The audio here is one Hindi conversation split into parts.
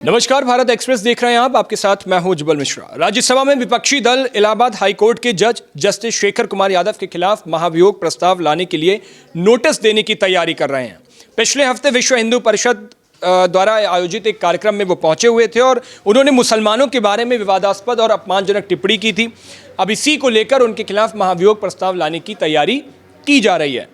नमस्कार, भारत एक्सप्रेस देख रहे हैं आप। आपके साथ मैं हूं जुबल मिश्रा। राज्यसभा में विपक्षी दल इलाहाबाद हाईकोर्ट के जज जस्टिस शेखर कुमार यादव के खिलाफ महाभियोग प्रस्ताव लाने के लिए नोटिस देने की तैयारी कर रहे हैं। पिछले हफ्ते विश्व हिंदू परिषद द्वारा आयोजित एक कार्यक्रम में वो पहुंचे हुए थे और उन्होंने मुसलमानों के बारे में विवादास्पद और अपमानजनक टिप्पणी की थी। अब इसी को लेकर उनके खिलाफ महाभियोग प्रस्ताव लाने की तैयारी की जा रही है।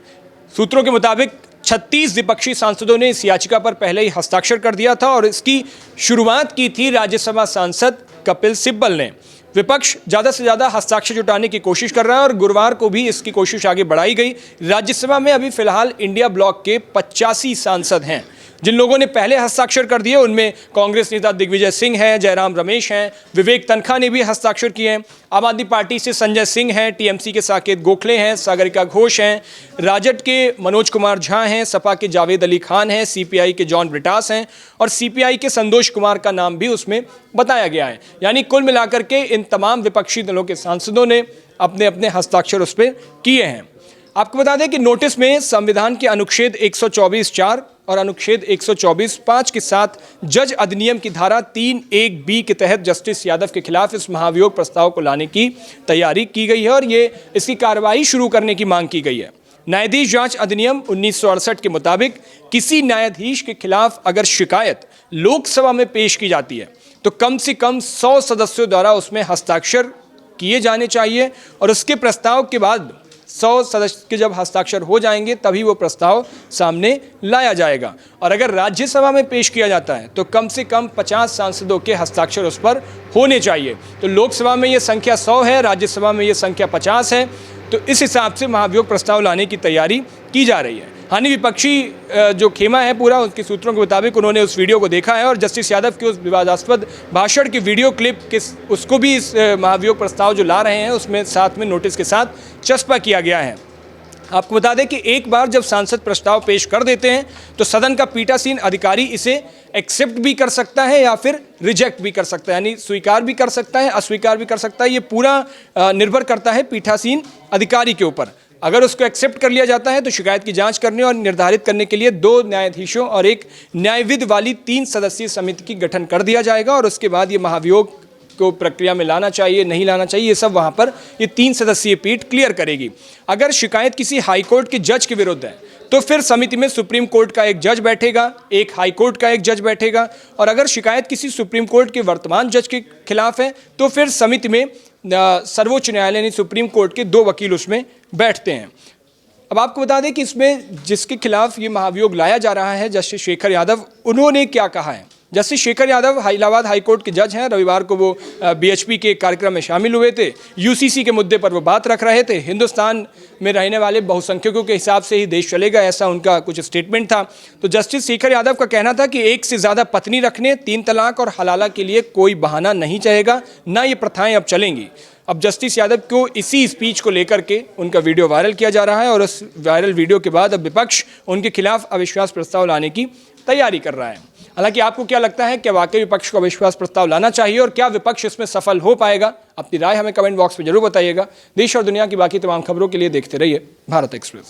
सूत्रों के मुताबिक 36 विपक्षी सांसदों ने इस याचिका पर पहले ही हस्ताक्षर कर दिया था और इसकी शुरुआत की थी राज्यसभा सांसद कपिल सिब्बल ने। विपक्ष ज़्यादा से ज़्यादा हस्ताक्षर जुटाने की कोशिश कर रहा है और गुरुवार को भी इसकी कोशिश आगे बढ़ाई गई। राज्यसभा में अभी फिलहाल इंडिया ब्लॉक के 85 सांसद हैं। जिन लोगों ने पहले हस्ताक्षर कर दिए उनमें कांग्रेस नेता दिग्विजय सिंह हैं, जयराम रमेश हैं, विवेक तनखा ने भी हस्ताक्षर किए हैं। आम आदमी पार्टी से संजय सिंह हैं, टीएमसी के साकेत गोखले हैं, सागरिका घोष हैं, राजद के मनोज कुमार झा हैं, सपा के जावेद अली खान हैं, सीपीआई के जॉन ब्रिटास हैं और सीपीआई के संतोष कुमार का नाम भी उसमें बताया गया है। यानी कुल मिलाकर के इन तमाम विपक्षी दलों के सांसदों ने अपने अपने हस्ताक्षर उस पर किए हैं। आपको बता दें कि नोटिस में संविधान के अनुच्छेद 124(4) और अनुच्छेद 124(5) के साथ जज अधिनियम की धारा 3(1)(b) के तहत जस्टिस यादव के खिलाफ इस महाभियोग प्रस्ताव को लाने की तैयारी की गई है और इसकी कार्रवाई शुरू करने की मांग की गई है। न्यायाधीश जांच अधिनियम 1968 के मुताबिक किसी न्यायाधीश के खिलाफ अगर शिकायत लोकसभा में पेश की जाती है तो कम से कम 100 सदस्यों द्वारा उसमें हस्ताक्षर किए जाने चाहिए और उसके प्रस्ताव के बाद 100 सदस्य के जब हस्ताक्षर हो जाएंगे तभी वो प्रस्ताव सामने लाया जाएगा। और अगर राज्यसभा में पेश किया जाता है तो कम से कम 50 सांसदों के हस्ताक्षर उस पर होने चाहिए। तो लोकसभा में ये संख्या 100 है, राज्यसभा में ये संख्या 50 है। तो इस हिसाब से महाभियोग प्रस्ताव लाने की तैयारी की जा रही है। हानि विपक्षी जो खेमा है पूरा, उसके सूत्रों के मुताबिक उन्होंने उस वीडियो को देखा है और जस्टिस यादव के उस विवादास्पद भाषण की वीडियो क्लिप उसको भी इस महाभियोग प्रस्ताव जो ला रहे हैं उसमें साथ में नोटिस के साथ चस्पा किया गया है। आपको बता दें कि एक बार जब सांसद प्रस्ताव पेश कर देते हैं तो सदन का पीठासीन अधिकारी इसे एक्सेप्ट भी कर सकता है या फिर रिजेक्ट भी कर सकता है, यानी स्वीकार भी कर सकता है, अस्वीकार भी कर सकता है। ये पूरा निर्भर करता है पीठासीन अधिकारी के ऊपर। अगर उसको एक्सेप्ट कर लिया जाता है तो शिकायत की जांच करने और निर्धारित करने के लिए 2 न्यायाधीशों और एक न्यायविद वाली 3 सदस्यीय समिति की गठन कर दिया जाएगा और उसके बाद ये महाभियोग को प्रक्रिया में लाना चाहिए, नहीं लाना चाहिए, ये सब वहाँ पर ये 3 सदस्यीय पीठ क्लियर करेगी। अगर शिकायत किसी हाईकोर्ट के जज के विरुद्ध है तो फिर समिति में सुप्रीम कोर्ट का एक जज बैठेगा, एक हाईकोर्ट का एक जज बैठेगा और अगर शिकायत किसी सुप्रीम कोर्ट के वर्तमान जज के खिलाफ है तो फिर समिति में सर्वोच्च न्यायालय यानी सुप्रीम कोर्ट के 2 वकील उसमें बैठते हैं। अब आपको बता दें कि इसमें जिसके खिलाफ ये महाभियोग लाया जा रहा है, जस्टिस शेखर यादव, उन्होंने क्या कहा है। जस्टिस शेखर यादव इलाहाबाद हाईकोर्ट के जज हैं। रविवार को वो बीएचपी के कार्यक्रम में शामिल हुए थे। यूसीसी के मुद्दे पर वो बात रख रहे थे। हिंदुस्तान में रहने वाले बहुसंख्यकों के हिसाब से ही देश चलेगा, ऐसा उनका कुछ स्टेटमेंट था। तो जस्टिस शेखर यादव का कहना था कि एक से ज़्यादा पत्नी रखने, 3 तलाक और हलाला के लिए कोई बहाना नहीं चाहेगा, ना ये प्रथाएं अब चलेंगी। अब जस्टिस यादव को इसी स्पीच को लेकर के उनका वीडियो वायरल किया जा रहा है और उस वायरल वीडियो के बाद अब विपक्ष उनके खिलाफ अविश्वास प्रस्ताव लाने की तैयारी कर रहा है। हालांकि आपको क्या लगता है, क्या वाकई विपक्ष को अविश्वास प्रस्ताव लाना चाहिए और क्या विपक्ष इसमें सफल हो पाएगा? अपनी राय हमें कमेंट बॉक्स में जरूर बताइएगा। देश और दुनिया की बाकी तमाम खबरों के लिए देखते रहिए भारत एक्सप्रेस।